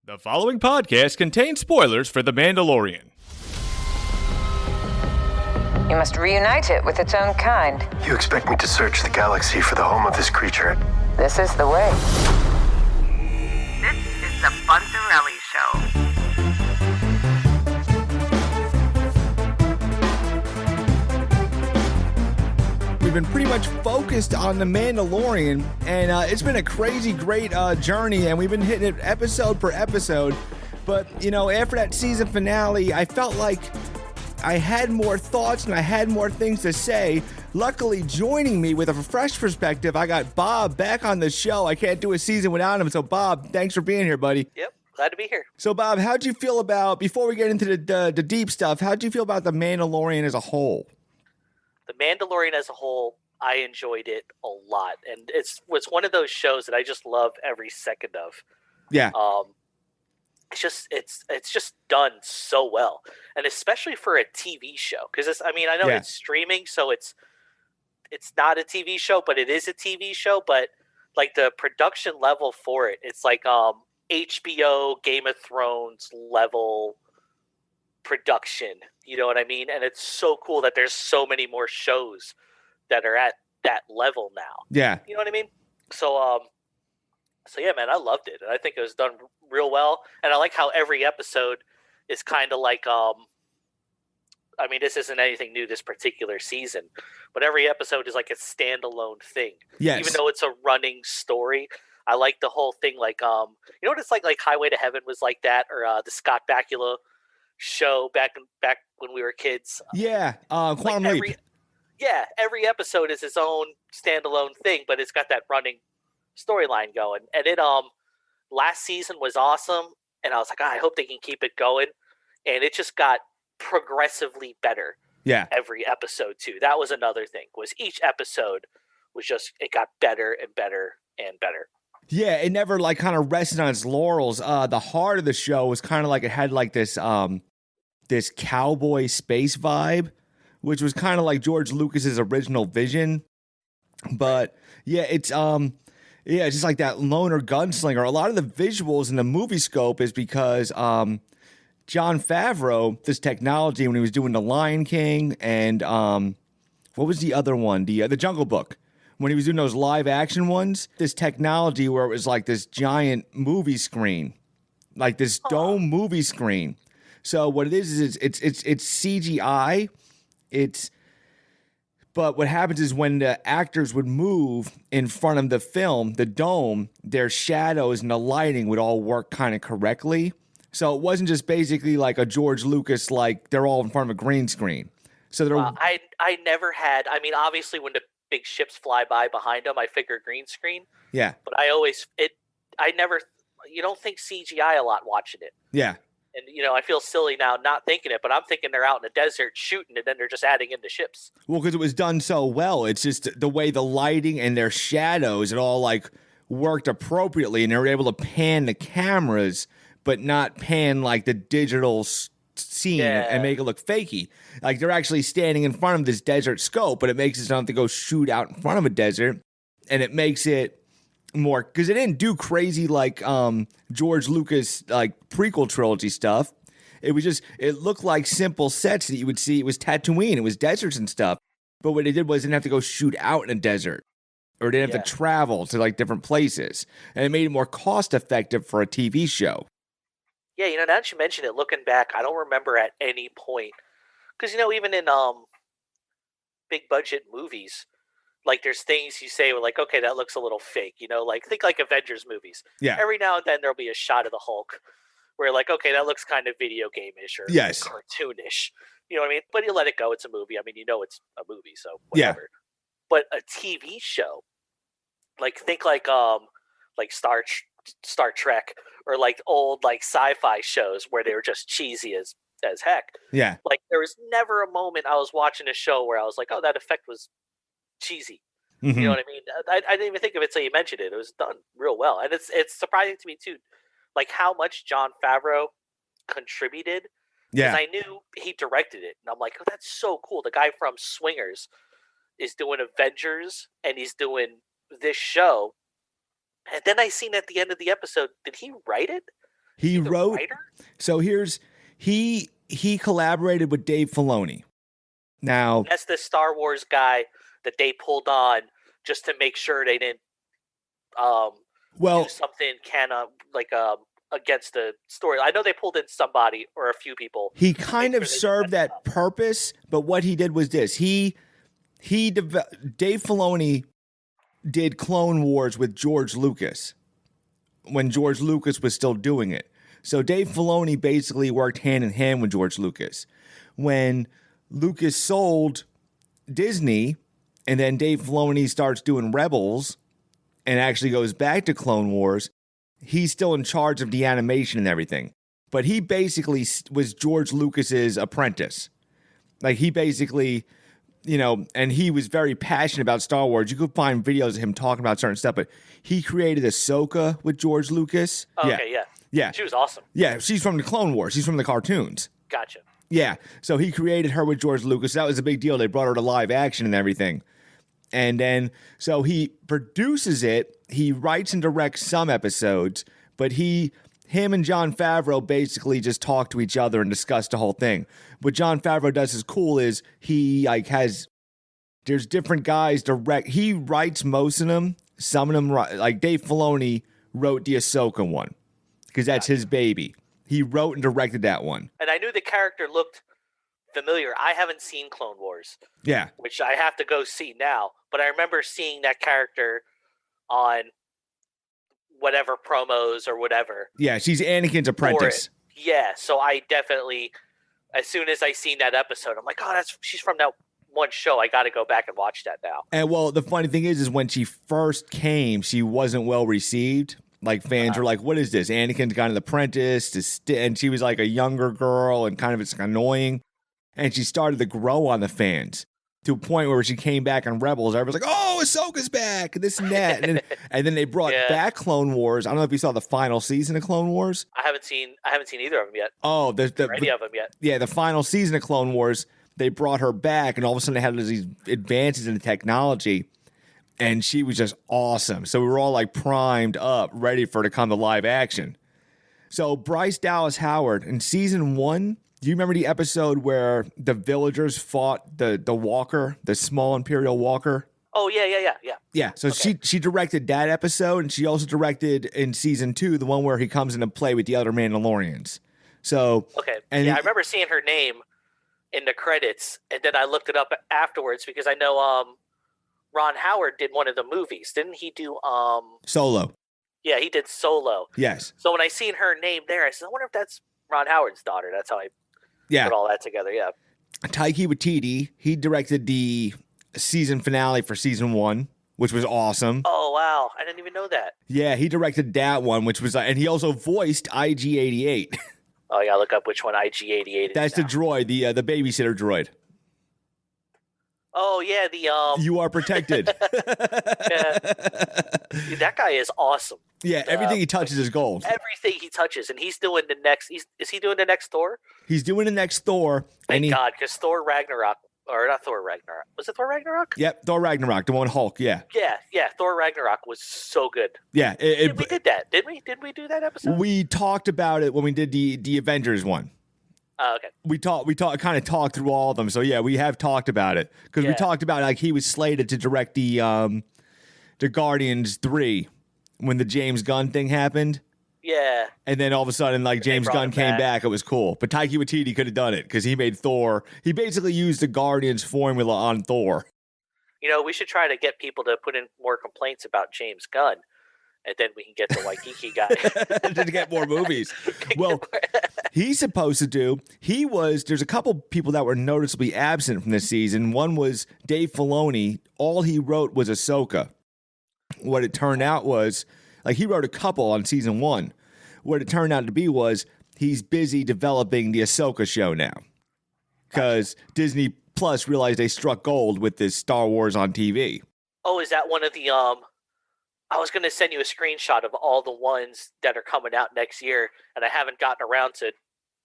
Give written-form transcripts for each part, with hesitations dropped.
The following podcast contains spoilers for The Mandalorian. You must reunite it with its own kind. You expect me to search the galaxy for the home of this creature? This is the way. This is the Bunzerelli Show. We've been pretty much focused on The Mandalorian, and it's been a crazy great journey, and we've been hitting it episode per episode. But, you know, after that season finale, I felt like I had more thoughts and I had more things to say. Luckily, joining me with a fresh perspective, I got Bob back on the show. I can't do a season without him. So, Bob, thanks for being here, buddy. Yep, glad to be here. So, Bob, how'd you feel about, before we get into the deep stuff, how'd you feel about The Mandalorian as a whole? The Mandalorian as a whole, I enjoyed it a lot. And it's one of those shows that I just love every second of. Yeah. It's just done so well, and especially for a TV show, because I know it's streaming, so it's not a TV show, but it is a TV show. But like the production level for it, it's like HBO, Game of Thrones level production. You know what I mean? And it's so cool that there's so many more shows that are at that level now. Yeah, you know what I mean? So yeah, man, I loved it, and I think it was done real well. And I like how every episode is kind of like, this isn't anything new this particular season, but every episode is like a standalone thing. Yes. Even though it's a running story, I like the whole thing. Like, you know what it's like Highway to Heaven was like that, or the Scott Bakula show back when we were kids. Yeah, Quantum Leap. Every episode is its own standalone thing, but it's got that running storyline going. And it last season was awesome, and I was like, I hope they can keep it going. And it just got progressively better. Yeah, every episode too. That was another thing, was each episode was just, it got better and better and better. Yeah, it never like kind of rested on its laurels. The heart of the show was kind of like, it had like this this cowboy space vibe, which was kind of like George Lucas's original vision. But yeah, it's just like that loner gunslinger. A lot of the visuals in the movie scope is because Jon Favreau, this technology, when he was doing The Lion King and what was the other one? The Jungle Book. When he was doing those live action ones, this technology where it was like this giant movie screen, like this dome movie screen. So what it is it's CGI. But what happens is when the actors would move in front of the film, the dome, their shadows and the lighting would all work kind of correctly. So it wasn't just basically like a George Lucas, like they're all in front of a green screen. So I never had. Obviously, when the big ships fly by behind them, I figure green screen. Yeah. But you don't think CGI a lot watching it. Yeah. And, I feel silly now not thinking it, but I'm thinking they're out in the desert shooting, and then they're just adding in the ships. Well, because it was done so well. It's just the way the lighting and their shadows, it all like worked appropriately, and they were able to pan the cameras, but not pan like the digital scene and make it look fakey. Like they're actually standing in front of this desert scope, but it makes it sound to go shoot out in front of a desert, and it makes it more, because it didn't do crazy like George Lucas like prequel trilogy stuff. It was just, it looked like simple sets that you would see. It was Tatooine, it was deserts and stuff. But what they did was, they didn't have to go shoot out in a desert, or they didn't have to travel to like different places, and it made it more cost effective for a TV show. Yeah, now that you mention it, looking back, I don't remember at any point, because even in big budget movies, like there's things you say, like, okay, that looks a little fake, like think like Avengers movies. Yeah. Every now and then there'll be a shot of the Hulk where like, okay, that looks kind of video game-ish or cartoonish. You know what I mean? But you let it go. It's a movie. It's a movie, so whatever. Yeah. But a TV show, like think like Star Trek, or like old like sci-fi shows where they were just cheesy as heck. Yeah. Like there was never a moment I was watching a show where I was like, oh, that effect was cheesy. Mm-hmm. You know what I mean? I didn't even think of it till you mentioned it. It was done real well. And it's surprising to me too, like how much Jon Favreau contributed. Yeah. Because I knew he directed it. And I'm like, oh, that's so cool. The guy from Swingers is doing Avengers, and he's doing this show. And then I seen at the end of the episode, did he write it? He the wrote. writer? So he collaborated with Dave Filoni. Now That's the Star Wars guy that they pulled on just to make sure they didn't do something against the story. I know they pulled in somebody or a few people. He kind of served that purpose, but what he did was this. Dave Filoni did Clone Wars with George Lucas when George Lucas was still doing it. So Dave Filoni basically worked hand in hand with George Lucas. When Lucas sold Disney and then Dave Filoni starts doing Rebels and actually goes back to Clone Wars, he's still in charge of the animation and everything. But he basically was George Lucas's apprentice. Like he basically, and he was very passionate about Star Wars. You could find videos of him talking about certain stuff, but he created Ahsoka with George Lucas. Oh, okay, yeah. Yeah. She was awesome. Yeah, she's from the Clone Wars. She's from the cartoons. Gotcha. Yeah, so he created her with George Lucas. That was a big deal. They brought her to live action and everything. And then, so he produces it. He writes and directs some episodes, but him and Jon Favreau basically just talk to each other and discuss the whole thing. What Jon Favreau does is cool is there's different guys direct. He writes most of them. Some of them, like Dave Filoni wrote the Ahsoka one because that's his baby. He wrote and directed that one. And I knew the character looked familiar. I haven't seen Clone Wars. Yeah. Which I have to go see now. But I remember seeing that character on whatever promos or whatever. Yeah, she's Anakin's apprentice. Yeah, so I definitely, as soon as I seen that episode, I'm like, oh, she's from that one show. I got to go back and watch that now. And well, the funny thing is when she first came, she wasn't well received. Like fans were like, what is this? Anakin's got an apprentice, and she was like a younger girl and kind of it's annoying. And she started to grow on the fans to a point where she came back on Rebels. Everyone's like, oh, Ahsoka's back, and this and that. And then they brought back Clone Wars. I don't know if you saw the final season of Clone Wars. I haven't seen either of them yet. Oh, any of them yet. Yeah, the final season of Clone Wars, they brought her back, and all of a sudden they had these advances in the technology. And she was just awesome. So we were all like primed up, ready for her to come to live action. So Bryce Dallas Howard in season 1, do you remember the episode where the villagers fought the walker, the small Imperial walker? Oh, yeah. Yeah, so okay. she directed that episode, and she also directed in season 2 the one where he comes into play with the other Mandalorians. So okay, I remember seeing her name in the credits, and then I looked it up afterwards because I know Ron Howard did one of the movies. Didn't he do Solo? Yeah, he did Solo. Yes. So when I seen her name there, I said, I wonder if that's Ron Howard's daughter. That's how I put all that together, yeah. Taika Waititi, he directed the season finale for season 1, which was awesome. Oh, wow. I didn't even know that. Yeah, he directed that one, which was, and he also voiced IG-88. Oh, yeah, look up which one IG-88 is. That's the droid, the babysitter droid. Oh, yeah, You are protected. Yeah. Dude, that guy is awesome. Yeah, everything he touches is gold. Everything he touches, and he's doing the next. Is he doing the next Thor? He's doing the next Thor. Thank God, because Thor Ragnarok, or not Thor Ragnarok. Was it Thor Ragnarok? Yep, Thor Ragnarok, the one Hulk. Yeah. Yeah. Thor Ragnarok was so good. Yeah, we did that, didn't we? Did we do that episode? We talked about it when we did the Avengers one. Oh, okay. We kind of talked through all of them. So yeah, we have talked about it because we talked about like he was slated to direct the Guardians 3 when the James Gunn thing happened. Yeah. And then all of a sudden, like James Gunn came back. It was cool. But Taika Waititi could have done it because he made Thor. He basically used the Guardians formula on Thor. You know, we should try to get people to put in more complaints about James Gunn. And then we can get the Waikiki guy. To get more movies. Well, he's supposed to do. There's a couple people that were noticeably absent from this season. One was Dave Filoni. All he wrote was Ahsoka. What it turned out was, like, he wrote a couple on season 1. What it turned out to be was he's busy developing the Ahsoka show now. Because Disney Plus realized they struck gold with this Star Wars on TV. Oh, is that one of the I was going to send you a screenshot of all the ones that are coming out next year, and I haven't gotten around to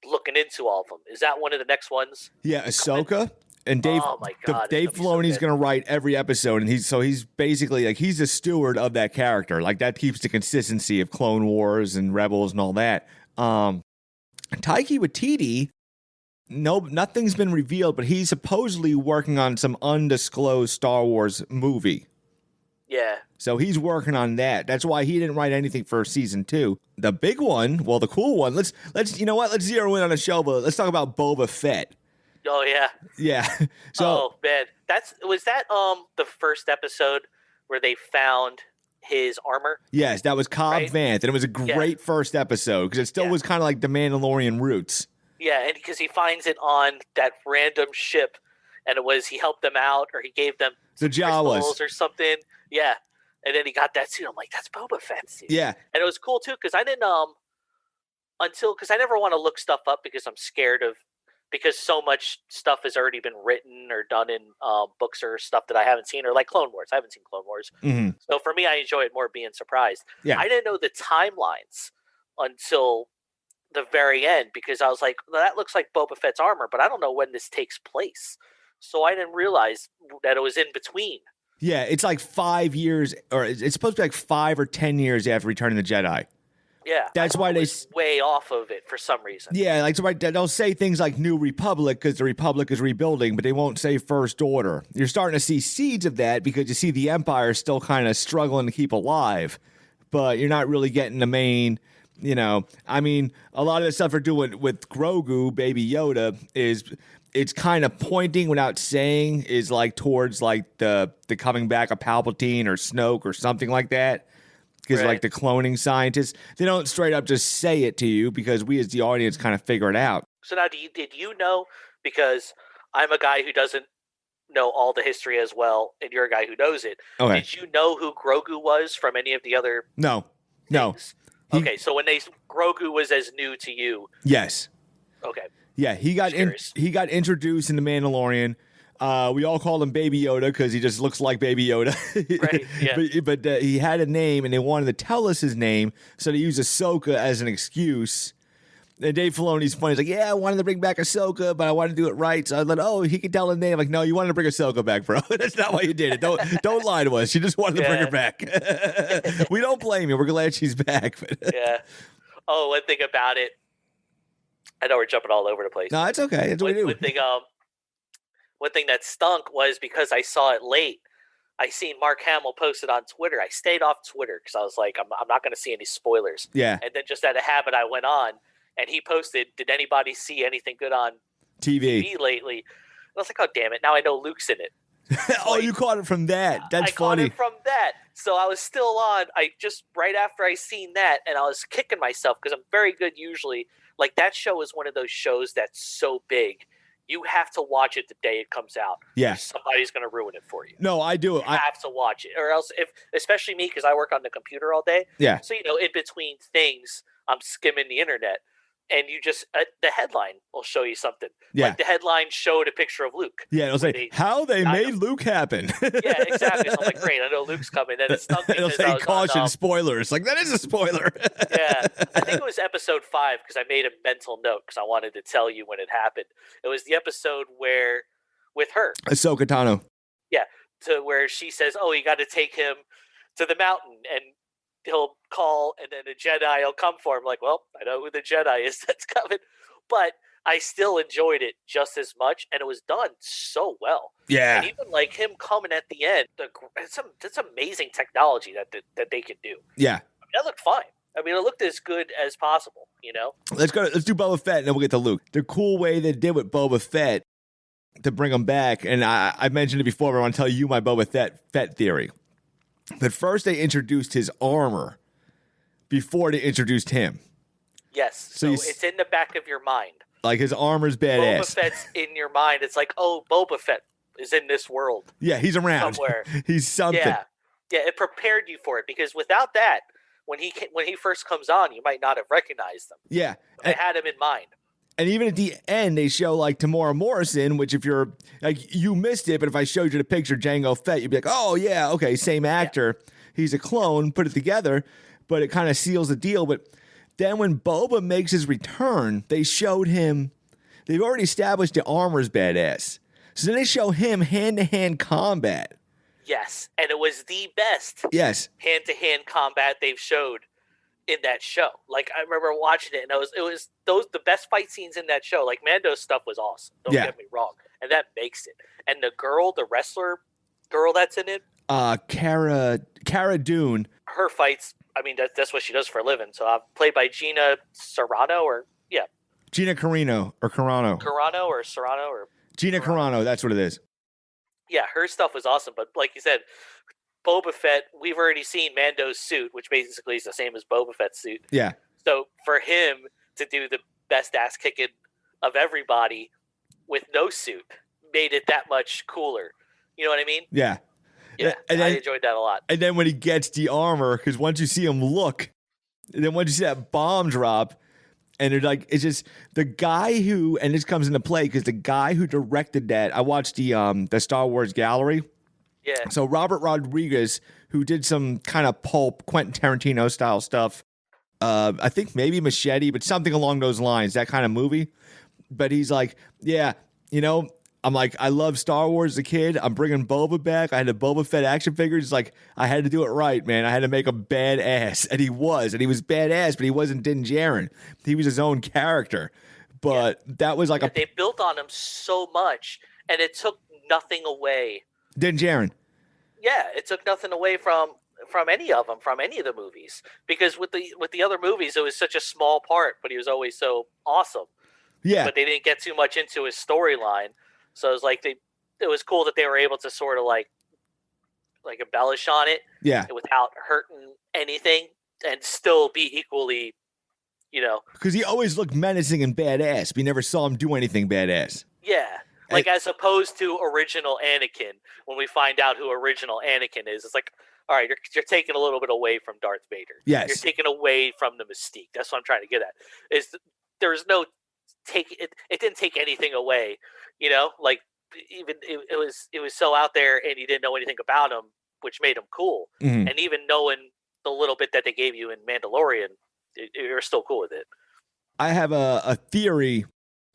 looking into all of them. Is that one of the next ones? Yeah, Ahsoka. And Dave, oh my God, Dave Filoni's going to write every episode, and he's basically like he's the steward of that character. Like that keeps the consistency of Clone Wars and Rebels and all that Taika Waititi, nothing's been revealed, but he's supposedly working on some undisclosed Star Wars movie. Yeah. So he's working on that. That's why he didn't write anything for season 2. The big one, well, the cool one. Let's you know what? Let's zero in on a show, but let's talk about Boba Fett. Oh yeah. Yeah. So oh man, was that the first episode where they found his armor? Yes, that was Cobb right? Vanth, and it was a great first episode because it still was kind of like the Mandalorian roots. Yeah, and because he finds it on that random ship, and he helped them out, or he gave them the Jawas crystals or something. Yeah, and then he got that suit. I'm like, that's Boba Fett's suit. Yeah, and it was cool too because I didn't because I never want to look stuff up because I'm scared of. Because so much stuff has already been written or done in books or stuff that I haven't seen, or like Clone Wars. I haven't seen Clone Wars. Mm-hmm. So for me, I enjoy it more being surprised. Yeah. I didn't know the timelines until the very end because I was like, well, that looks like Boba Fett's armor, but I don't know when this takes place. So I didn't realize that it was in between. Yeah, it's like 5 years, or it's supposed to be like 5 or 10 years after Return of the Jedi. Yeah, that's why they way off of it for some reason. Yeah, like they'll say things like New Republic because the Republic is rebuilding, but they won't say First Order. You're starting to see seeds of that because you see the Empire still kind of struggling to keep alive, but you're not really getting the main. You know, I mean, a lot of the stuff they're doing with Grogu, Baby Yoda, it's kind of pointing without saying is like towards like the coming back of Palpatine or Snoke or something like that. Because like the cloning scientists, they don't straight up just say it to you because we as the audience kind of figure it out. So now, did you know? Because I'm a guy who doesn't know all the history as well, and you're a guy who knows it. Okay. Did you know who Grogu was from any of the other? No. Okay, so when Grogu was as new to you. Yes. Okay. Yeah, he got introduced in The Mandalorian. We all called him Baby Yoda because he just looks like Baby Yoda. Right, yeah. but he had a name, and they wanted to tell us his name, so they used Ahsoka as an excuse. And Dave Filoni's funny. He's like, yeah, I wanted to bring back Ahsoka, but I wanted to do it right. So I thought, he could tell the name. Like, no, you wanted to bring Ahsoka back, bro. That's not why you did it. Don't lie to us. You just wanted to bring her back. We don't blame you. We're glad she's back. Yeah. Oh, one thing about it. I know we're jumping all over the place. No, it's okay. It's what we do. One thing that stunk was because I saw it late. I seen Mark Hamill posted on Twitter. I stayed off Twitter because I was like, I'm not going to see any spoilers. Yeah. And then just out of habit, I went on, and he posted, did anybody see anything good on TV lately? And I was like, oh, damn it. Now I know Luke's in it. Oh, you caught it from that. That's funny. I caught it from that. So I was still on. I just, right after I seen that, and I was kicking myself because I'm very good usually. Like, that show is one of those shows that's so big. You have to watch it the day it comes out. Yeah. Somebody's going to ruin it for you. No, I do. You have to watch it. Or else, especially me, because I work on the computer all day. Yeah. So, in between things, I'm skimming the internet. And you just, the headline will show you something. Yeah. Like the headline showed a picture of Luke. Yeah, it'll say, how they made Luke happen. Yeah, exactly. So I'm like, great, I know Luke's coming. And it's not it'll say, caution, spoilers. Like, that is a spoiler. Yeah. I think it was episode 5 because I made a mental note because I wanted to tell you when it happened. It was the episode with her. Ahsoka Tano. Yeah, to where she says, oh, you got to take him to the mountain and he'll call and then a Jedi will come for him. Like, well, I know who the Jedi is that's coming. But I still enjoyed it just as much, and it was done so well. Yeah. And even like him coming at the end, it's amazing technology that they can do. Yeah. I mean, that looked fine. I mean, it looked as good as possible, Let's do Boba Fett, and then we'll get to Luke. The cool way they did with Boba Fett to bring him back, and I mentioned it before, but I want to tell you my Boba Fett theory. But first they introduced his armor before they introduced him. Yes. So it's in the back of your mind. Like his armor's badass. Boba Fett's in your mind. It's like, oh, Boba Fett is in this world. Yeah, he's around. Somewhere. He's something. Yeah, it prepared you for it because without that, when he first comes on, you might not have recognized him. Yeah. I had him in mind. And even at the end, they show like Tamora Morrison, which if you're like, you missed it, but if I showed you the picture of Jango Fett, you'd be like, oh, yeah, okay, same actor. Yeah. He's a clone, put it together, but it kind of seals the deal. But then when Boba makes his return, they showed him, they've already established the armor's badass. So then they show him hand-to-hand combat. Yes, and it was the best hand-to-hand combat they've showed in that show. Like I remember watching it, and it was the best fight scenes in that show. Like Mando's stuff was awesome. Don't get me wrong, and that makes it. And the wrestler girl that's in it, Cara Dune. her fights. I mean, that's what she does for a living. So played by Gina Gina Carano or Serrano or Gina Carano. That's what it is. Yeah, her stuff was awesome. But like you said, Boba Fett, we've already seen Mando's suit, which basically is the same as Boba Fett's suit. Yeah. So for him to do the best ass kicking of everybody with no suit made it that much cooler. You know what I mean? Yeah. Yeah, and I enjoyed that a lot. And then when he gets the armor, because once you see him look, and then once you see that bomb drop, and it's just the guy who, and this comes into play because the guy who directed that, I watched the Star Wars Gallery. Yeah. So Robert Rodriguez, who did some kind of pulp Quentin Tarantino style stuff, I think maybe Machete, but something along those lines, that kind of movie. But he's like, yeah, I'm like, I love Star Wars as a kid. I'm bringing Boba back. I had the Boba Fett action figures. It's like, I had to do it right, man. I had to make him badass. And he was badass, but he wasn't Din Djarin. He was his own character. But that was like they built on him so much, and it took nothing away. Din Djarin. Yeah, it took nothing away from any of them, from any of the movies. Because with the other movies, it was such a small part, but he was always so awesome. Yeah. But they didn't get too much into his storyline. So it was like it was cool that they were able to sort of like embellish on it, without hurting anything, and still be equally, because he always looked menacing and badass, but you never saw him do anything badass. Yeah, like as opposed to original Anakin. When we find out who original Anakin is, it's like, all right, you're taking a little bit away from Darth Vader. Yes, you're taking away from the mystique. That's what I'm trying to get at. There's no it didn't take anything away. Like even it was so out there, and you didn't know anything about him, which made him cool. Mm-hmm. And even knowing the little bit that they gave you in Mandalorian, you're still cool with it. I have a theory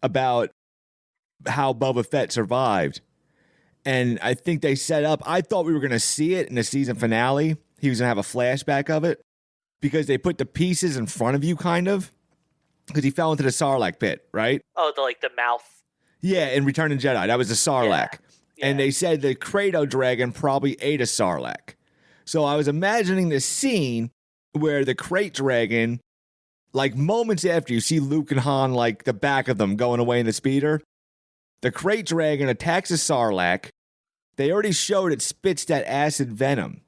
about how Boba Fett survived, and I think they set up. I thought we were going to see it in the season finale. He was going to have a flashback of it because they put the pieces in front of you, kind of, because he fell into the Sarlacc pit, right? Oh, the mouth. Yeah, in Return of the Jedi. That was the Sarlacc. Yeah. And they said the Kratos dragon probably ate a Sarlacc. So I was imagining this scene where the Krayt dragon, like moments after you see Luke and Han, like the back of them going away in the speeder, the Krayt dragon attacks a Sarlacc. They already showed it spits that acid venom.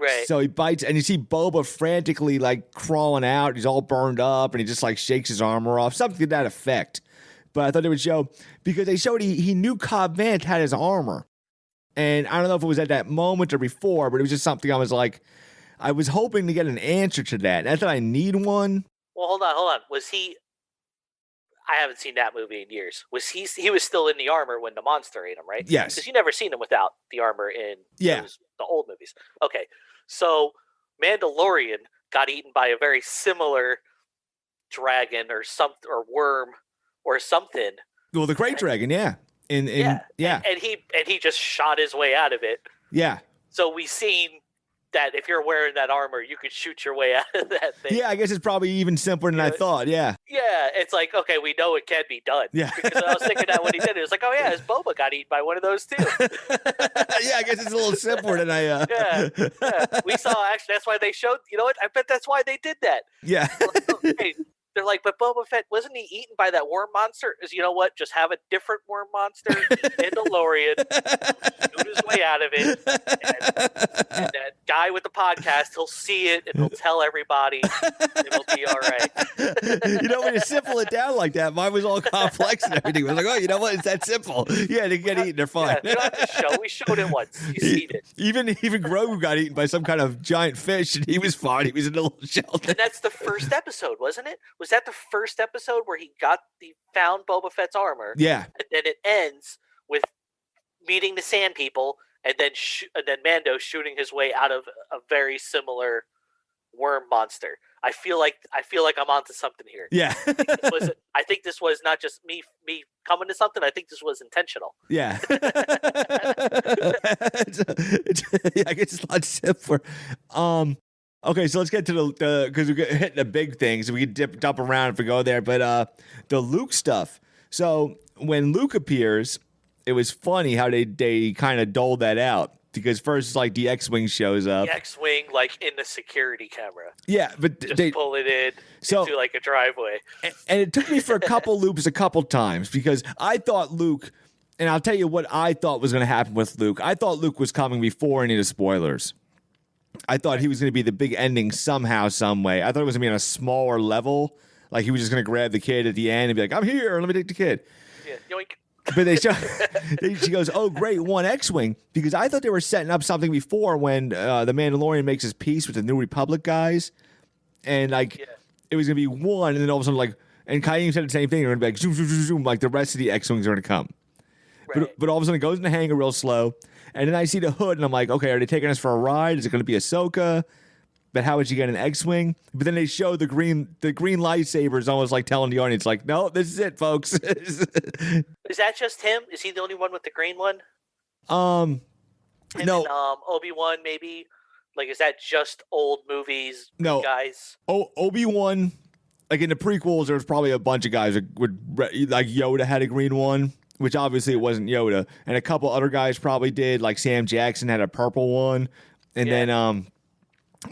Right. So he bites, and you see Boba frantically like crawling out. He's all burned up, and he just like shakes his armor off. Something to that effect. But I thought they would show, because they showed he knew Cobb Vanth had his armor. And I don't know if it was at that moment or before, but it was just something I was like, I was hoping to get an answer to that. Not that I need one. Well, hold on. Was he, I haven't seen that movie in years. He was still in the armor when the monster ate him, right? Yes. Because you never seen him without the armor in the old movies. Okay. So Mandalorian got eaten by a very similar dragon or worm or something. Well, the Krayt dragon, yeah. And he just shot his way out of it. Yeah. So we seen that if you're wearing that armor, you could shoot your way out of that thing. Yeah, I guess it's probably even simpler than I thought. Yeah. Yeah, it's like, okay, we know it can be done. Yeah. Because I was thinking that when he did it, it was like, oh yeah, his Boba got eaten by one of those too. Yeah, I guess it's a little simpler than I. Yeah. We saw, actually, that's why they showed. You know what? I bet that's why they did that. Yeah. Okay. They're like, but Boba Fett, wasn't he eaten by that worm monster? Is, you know what? Just have a different worm monster, Mandalorian, shoot his way out of it, and that guy with the podcast, he'll see it and he'll tell everybody, and it'll be all right. You know, when you simple it down like that, mine was all complex and everything. I was like, oh, you know what? It's that simple. Yeah, they get eaten, they're fine. Yeah, you don't have to show. We showed it once. You seen it. Even Grogu got eaten by some kind of giant fish, and he was fine. He was in a little shelter. And that's the first episode, wasn't it? Was that the first episode where he found Boba Fett's armor? Yeah. And then it ends with meeting the Sand People, and then Mando shooting his way out of a very similar worm monster. I feel like I'm onto something here. Yeah. I think this was not just me coming to something. I think this was intentional. Yeah. I guess it's a lot simpler. Okay, so let's get to the because we're hitting the big things. We could dump around if we go there, but the Luke stuff. So when Luke appears, it was funny how they kind of doled that out because first like the X-wing shows up. The X-wing like in the security camera. Yeah, but Just they pull it in into like a driveway. and it took me for a couple loops a couple times because I thought Luke, and I'll tell you what I thought was going to happen with Luke. I thought Luke was coming before any of the spoilers. I thought he was going to be the big ending somehow, some way. I thought it was going to be on a smaller level. Like he was just going to grab the kid at the end and be like, I'm here, let me take the kid. Yeah, yoink. But she goes, oh, great, one X-Wing. Because I thought they were setting up something before when the Mandalorian makes his peace with the New Republic guys. And it was going to be one, and then all of a sudden, and Caim said the same thing. They're going to be like, zoom, zoom, zoom, zoom, like the rest of the X-Wings are going to come. Right. But all of a sudden it goes in the hangar real slow. And then I see the hood, and I'm like, okay, are they taking us for a ride? Is it going to be Ahsoka? But how would she get an X-Wing? But then they show the green lightsabers, almost like telling the audience, like, no, this is it, folks. Is that just him? Is he the only one with the green one? No. And Obi-Wan, maybe? Like, is that just old movies, no guys? Obi-Wan, like in the prequels, there was probably a bunch of guys that would, like Yoda had a green one. Which obviously it wasn't Yoda, and a couple other guys probably did. Like Sam Jackson had a purple one, and then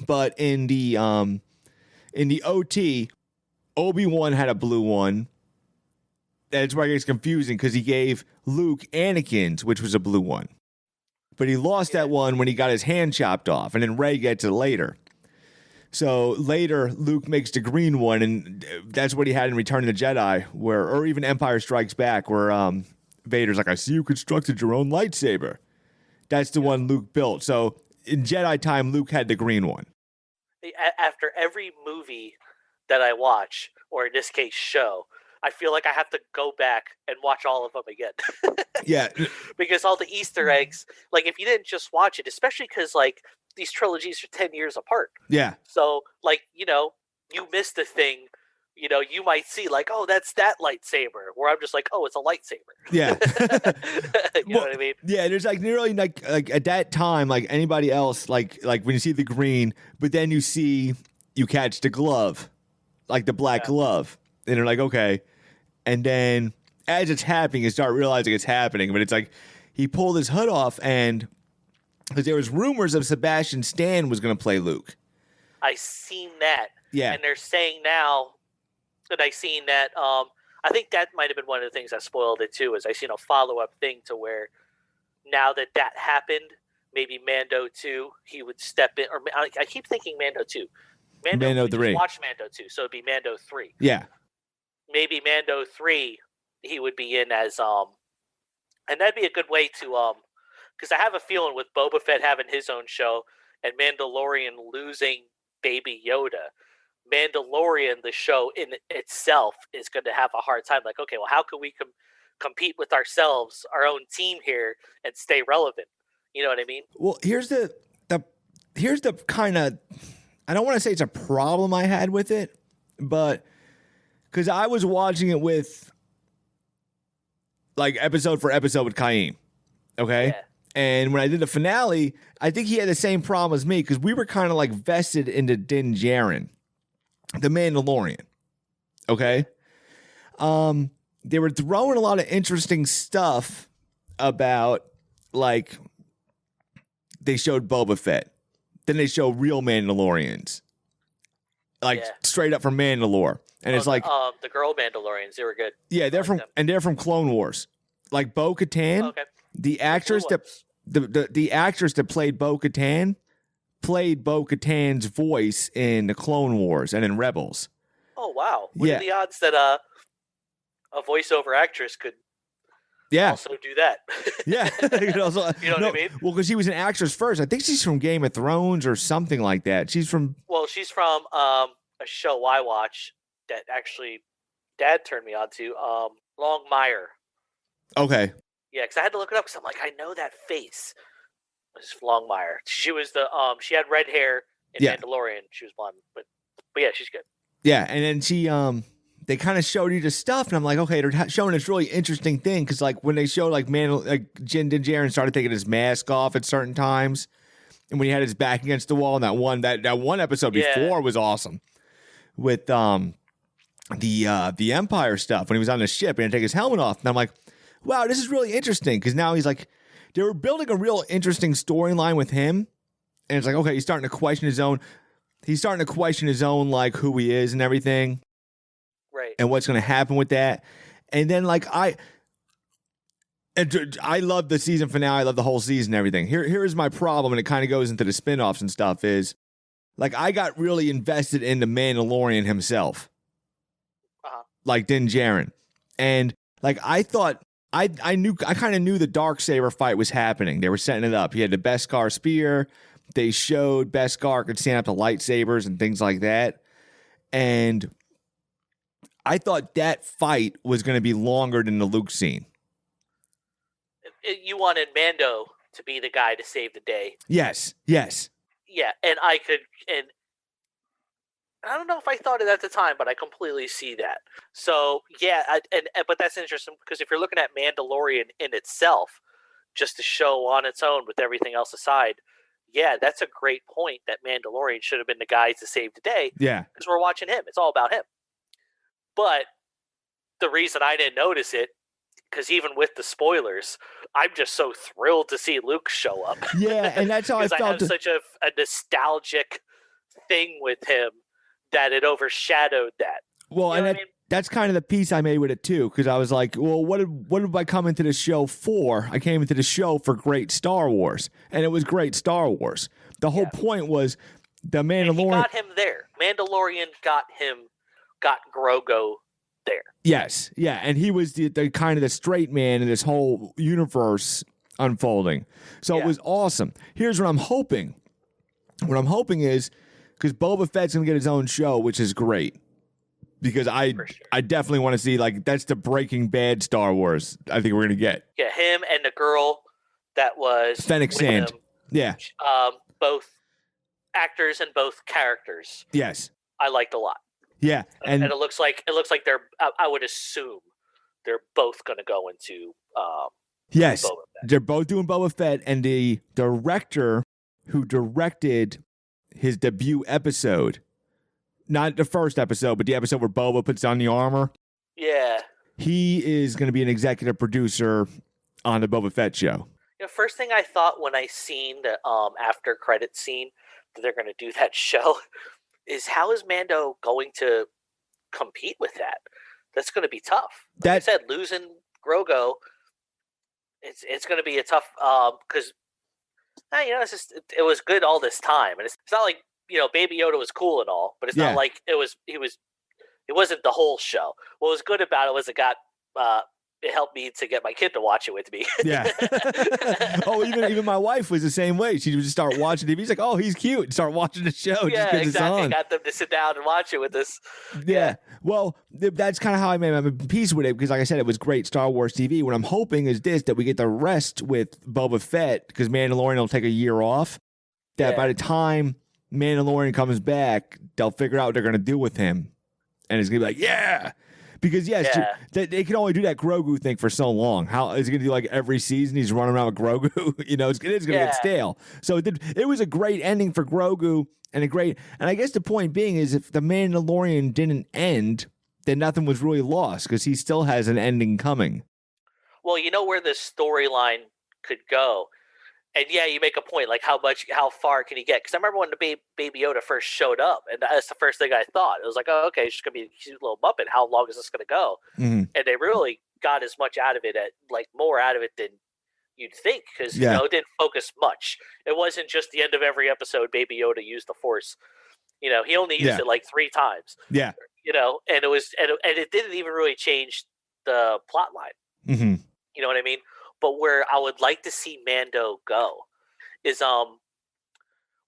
but in the OT, Obi-Wan had a blue one. That's why it gets confusing because he gave Luke Anakin's, which was a blue one, but he lost that one when he got his hand chopped off, and then Rey gets it later. So later, Luke makes the green one, and that's what he had in Return of the Jedi, or even Empire Strikes Back, where Vader's like, I see you constructed your own lightsaber. That's the one Luke built. So in Jedi time, Luke had the green one. After every movie that I watch, or in this case, show, I feel like I have to go back and watch all of them again. Yeah. Because all the Easter eggs, like if you didn't just watch it, especially because like these trilogies are 10 years apart. Yeah. So like, you missed a thing. You might see like, oh, that's that lightsaber. Where I'm just like, oh, it's a lightsaber. Yeah. You know what I mean? Yeah, there's like nearly like at that time, like anybody else, like when you see the green, but then you catch the glove, like the black glove, and they're like, okay. And then as it's happening, you start realizing it's happening, but it's like he pulled his hood off, and because there was rumors of Sebastian Stan was going to play Luke. I seen that. Yeah. And they're saying now. And I seen that. I think that might have been one of the things that spoiled it too. Is I seen a follow up thing to where now that happened, maybe Mando 2, he would step in. Or I keep thinking Mando 2. Mando 3. Watch Mando 2, so it'd be Mando 3. Yeah. Maybe Mando 3, he would be in as and that'd be a good way to because I have a feeling with Boba Fett having his own show and Mandalorian losing Baby Yoda. Mandalorian, the show in itself, is going to have a hard time. Like, okay, well, how can we compete with ourselves, our own team here, and stay relevant? You know what I mean? Well, here's the kind of, I don't want to say it's a problem I had with it, but because I was watching it with like episode for episode with Caim, okay? Yeah. And when I did the finale, I think he had the same problem as me because we were kind of like vested into Din Djarin. The Mandalorian, okay? They were throwing a lot of interesting stuff about, like, they showed Boba Fett. Then they show real Mandalorians. Like, straight up from Mandalore. And it's like... the girl Mandalorians, they were good. Yeah, they're from Clone Wars. Like, Bo-Katan, the actress the actress that played Bo-Katan played Bo-Katan's voice in the Clone Wars and in Rebels. Oh, wow. What are the odds that a voiceover actress could also do that? Yeah. You know what I mean? Well, because she was an actress first. I think she's from Game of Thrones or something like that. She's from a show I watch that actually Dad turned me on to, Longmire. Okay. Yeah, because I had to look it up because I'm like, I know that face. It's Longmire. She was she had red hair in Mandalorian. She was blonde, but yeah, she's good. Yeah, and then she they kind of showed you the stuff, and I'm like, okay, they're showing this really interesting thing because like when they show like Din Djarin started taking his mask off at certain times, And when he had his back against the wall, and that one episode before was awesome with the Empire stuff when he was on the ship and he had to take his helmet off. And I'm like, wow, this is really interesting because now he's like, they were building a real interesting storyline with him. And it's like, okay, he's starting to question his own, like who he is and everything. Right. And what's going to happen with that. And then like, I love the season finale. I love the whole season and everything. Here is my problem. And it kind of goes into the spinoffs and stuff is like, I got really invested in the Mandalorian himself. Like Din Djarin. And like, I thought, I kind of knew the Darksaber fight was happening. They were setting it up. He had the Beskar spear. They showed Beskar could stand up to lightsabers and things like that. And I thought that fight was going to be longer than the Luke scene. You wanted Mando to be the guy to save the day. Yes. Yeah, and I don't know if I thought it at the time, but I completely see that. So yeah, but that's interesting because if you're looking at Mandalorian in itself, just a show on its own with everything else aside, yeah, that's a great point that Mandalorian should have been the guy to save the day. Yeah, because we're watching him; it's all about him. But the reason I didn't notice it, because even with the spoilers, I'm just so thrilled to see Luke show up. Yeah, and that's how I felt. I have such a nostalgic thing with him that it overshadowed that. Well, you know and that's kind of the piece I made with it too, because I was like, well, what did I come into the show for? I came into the show for great Star Wars, and it was great Star Wars. The whole point was the Mandalorian. And he got him there. Mandalorian got Grogu there. Yes, yeah, and he was the kind of the straight man in this whole universe unfolding. So it was awesome. Here's what I'm hoping. What I'm hoping is because Boba Fett's gonna get his own show, which is great. Because I definitely want to see, like, that's the Breaking Bad Star Wars I think we're going to get. Yeah, him and the girl that was Fennec Sand. Yeah. Both actors and both characters. Yes. I liked a lot. Yeah. And it looks like they're, I would assume they're both going to go into yes, Boba Fett. They're both doing Boba Fett, and the director who directed his debut episode, not the first episode, but the episode where Boba puts on the armor. Yeah. He is going to be an executive producer on the Boba Fett show. First thing I thought when I seen the after credit scene that they're going to do that show is how is Mando going to compete with that? That's going to be tough. Like I said, losing Grogu, it's going to be a tough because it was good all this time, and it's not like Baby Yoda was cool and all, but it's not like it wasn't the whole show. What was good about it was it helped me to get my kid to watch it with me. Yeah. Oh, even my wife was the same way. She would just start watching TV. She's like, oh, he's cute. And start watching the show. Yeah, just exactly. It's on. Got them to sit down and watch it with us. Yeah. Well, that's kind of how I made my peace with it because, like I said, it was great Star Wars TV. What I'm hoping is that we get the rest with Boba Fett because Mandalorian will take a year off. That by the time Mandalorian comes back, they'll figure out what they're going to do with him. And it's going to be like, yeah. Because, they can only do that Grogu thing for so long. How is it going to do like every season he's running around with Grogu? It's going to get stale. So it was a great ending for Grogu and I guess the point being is if the Mandalorian didn't end, then nothing was really lost because he still has an ending coming. Well, where this storyline could go. And you make a point, like how far can he get? Because I remember when the Baby Yoda first showed up, and that's the first thing I thought. It was like, oh, okay, it's just gonna be a cute little Muppet. How long is this gonna go? Mm-hmm. And they really got as much out of it, more out of it than you'd think, because it didn't focus much. It wasn't just the end of every episode. Baby Yoda used the Force. He only used it like 3 times. Yeah. And it was, and it didn't even really change the plot line. Mm-hmm. You know what I mean? But where I would like to see Mando go is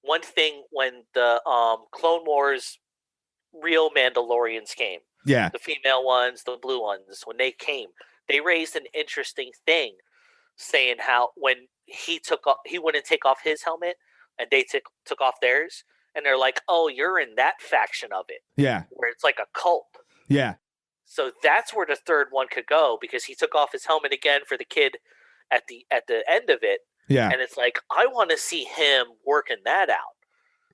one thing when the Clone Wars real Mandalorians came. Yeah. The female ones, the blue ones, when they came, they raised an interesting thing saying how when he wouldn't take off his helmet and they took off theirs, and they're like, "Oh, you're in that faction of it." Yeah. Where it's like a cult. Yeah. So that's where the third one could go because he took off his helmet again for the kid at the end of it. Yeah. And it's like, I want to see him working that out.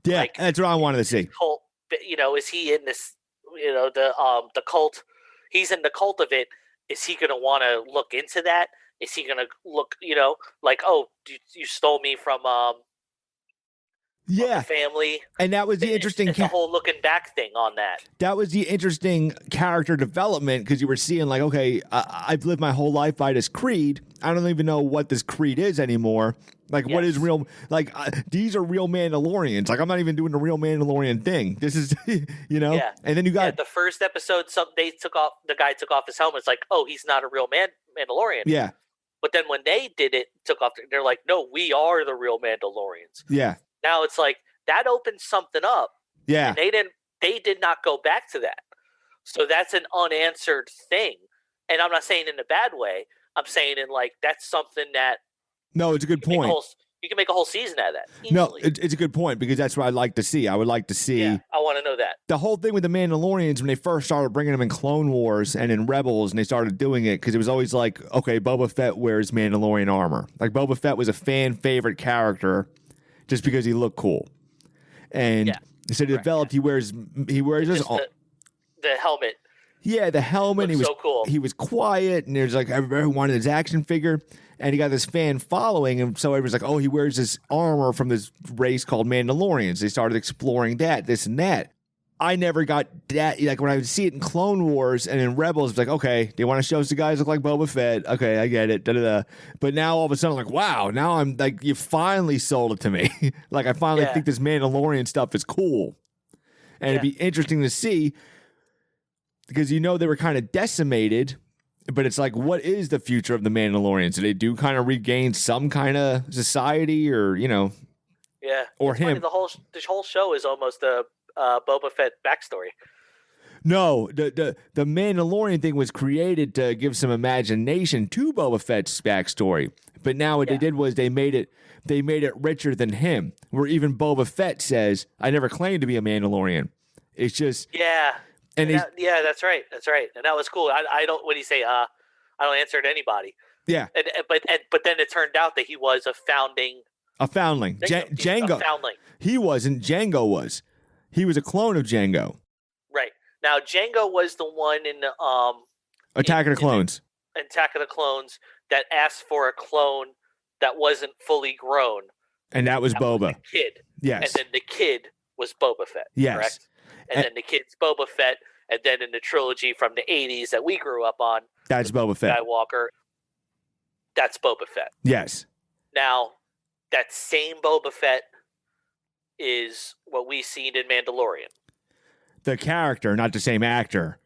Yeah, Like, that's what I wanted to see. Cult, is he in this, the cult? He's in the cult of it. Is he going to want to look into that? Is he going to look, like, oh, you stole me from Yeah, the family? And that was the interesting. It's a whole looking back thing on that. That was the interesting character development, because you were seeing like, okay, I've lived my whole life by this creed. I don't even know what this creed is anymore. Like, what is real? Like, these are real Mandalorians. Like, I'm not even doing the real Mandalorian thing. This is, Yeah. And then you got the first episode. The guy took off his helmet. It's like, oh, he's not a real Mandalorian. Yeah. But then when they did it, took off. They're like, no, we are the real Mandalorians. Yeah. Now it's like that opened something up. Yeah. And they did not go back to that. So that's an unanswered thing. And I'm not saying in a bad way. I'm saying in like, that's something that. No, it's a good point. You can make a whole season out of that. Easily. No, it's a good point, because that's what I'd like to see. I would like to see. Yeah, I want to know that. The whole thing with the Mandalorians, when they first started bringing them in Clone Wars and in Rebels, and they started doing it, because it was always like, okay, Boba Fett wears Mandalorian armor. Like, Boba Fett was a fan favorite character just because he looked cool. And so they developed, he wears his the helmet. Yeah, the helmet. He was so cool. He was quiet, and there's like everyone wanted his action figure, and he got this fan following, and so everyone's like, oh, he wears this armor from this race called Mandalorians. They started exploring that, this and that. I never got that. Like, when I would see it in Clone Wars and in Rebels, it's like, okay, they want to show us the guys look like Boba Fett. Okay, I get it. Da-da-da. But now all of a sudden, I'm like, wow, now I'm like, you finally sold it to me. Like, I finally think this Mandalorian stuff is cool. And it'd be interesting to see, because they were kind of decimated, but it's like, what is the future of the Mandalorians? Do they kind of regain some kind of society, or, Yeah. Or him? Funny, this whole show is almost a Boba Fett backstory. No, the Mandalorian thing was created to give some imagination to Boba Fett's backstory. But now what they did was they made it richer than him. Where even Boba Fett says, "I never claimed to be a Mandalorian." It's just And that's right. And that was cool. I don't. What do you say? I don't answer to anybody. Yeah. But then it turned out that he was a foundling. Jango. A foundling. He wasn't. Jango was. He was a clone of Jango. Right. Now Jango was the one in the Attack of the Clones. Attack of the Clones that asked for a clone that wasn't fully grown. And that was Boba. Was the kid. Yes. And then the kid was Boba Fett. Yes. Correct? And then the kid's Boba Fett. And then in the trilogy from the 80s that we grew up on. That's Boba Fett. Skywalker. That's Boba Fett. Yes. Now, that same Boba Fett is what we seen in Mandalorian. The character, not the same actor.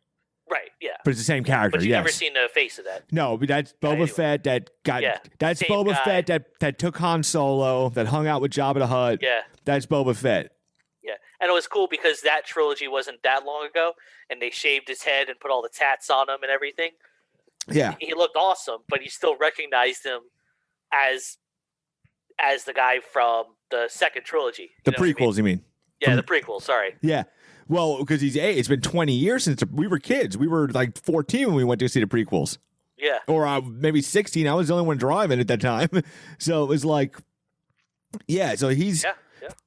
Right, yeah. But it's the same character, but you've never seen the face of that. No, but that's Boba Fett that got... Yeah, that's Boba Fett that took Han Solo, that hung out with Jabba the Hutt. Yeah. That's Boba Fett. Yeah, and it was cool because that trilogy wasn't that long ago, and they shaved his head and put all the tats on him and everything. Yeah. He looked awesome, but you still recognized him as the guy from the second trilogy. The prequels, you mean? Yeah, the prequels, sorry. Yeah. Well, because it's been 20 years since we were kids. We were like 14 when we went to see the prequels. Yeah. Or maybe 16. I was the only one driving at that time. So it was like, so he's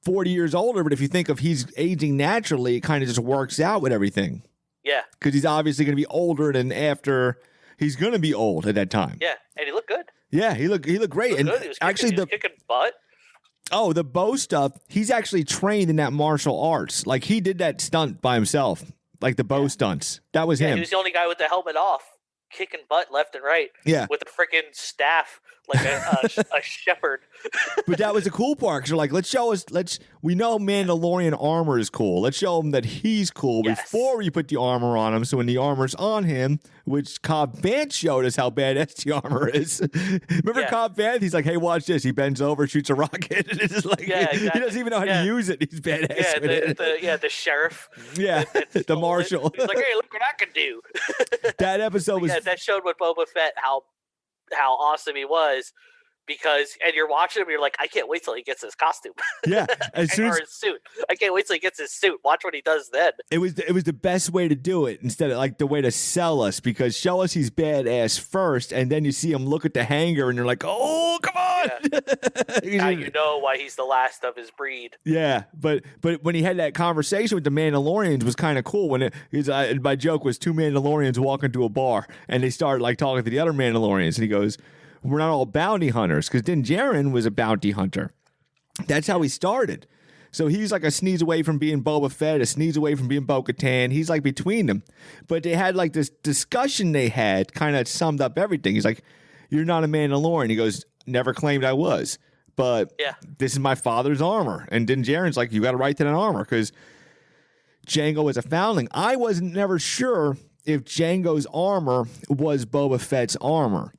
40 years older, but if you think of he's aging naturally, it kind of just works out with everything. Yeah. Because he's obviously going to be older than after he's going to be old at that time. Yeah, and he looked good. Yeah, he looked great. He was kicking butt. Oh, the bow stuff, he's actually trained in that martial arts. Like, he did that stunt by himself, like the bow stunts. That was him. He was the only guy with the helmet off, kicking butt left and right. Yeah. With a freaking staff, like a shepherd. But that was the cool part, because you're like, we know Mandalorian armor is cool. Let's show him that he's cool before we put the armor on him. So when the armor's on him, which Cobb Vanth showed us how badass the armor is. Remember Cobb Vanth? He's like, hey, watch this. He bends over, shoots a rocket. It's just like, exactly. He doesn't even know how to use it. He's badass. The sheriff. Yeah, the marshal. He's like, hey, look what I can do. That episode was... that showed what Boba Fett, how awesome he was. and you're watching him, you're like, I can't wait till he gets his costume. Yeah, or his suit. I can't wait till he gets his suit. Watch what he does then. It was the best way to do it, instead of like the way to sell us, because show us he's badass first, and then you see him look at the hanger, and you're like, oh, come on. Yeah. Now you know why he's the last of his breed. Yeah, but when he had that conversation with the Mandalorians, was kind of cool. When my joke was 2 Mandalorians walk into a bar, and they start like talking to the other Mandalorians, and he goes, we're not all bounty hunters, because Din Djarin was a bounty hunter. That's how he started. So he's like a sneeze away from being Boba Fett, a sneeze away from being Bo-Katan. He's like between them. But they had like this discussion they had, kind of summed up everything. He's like, you're not a Mandalorian. He goes, never claimed I was. But this is my father's armor. And Din Djarin's like, you got a right to that armor, because Jango is a foundling. I wasn't never sure if Jango's armor was Boba Fett's armor.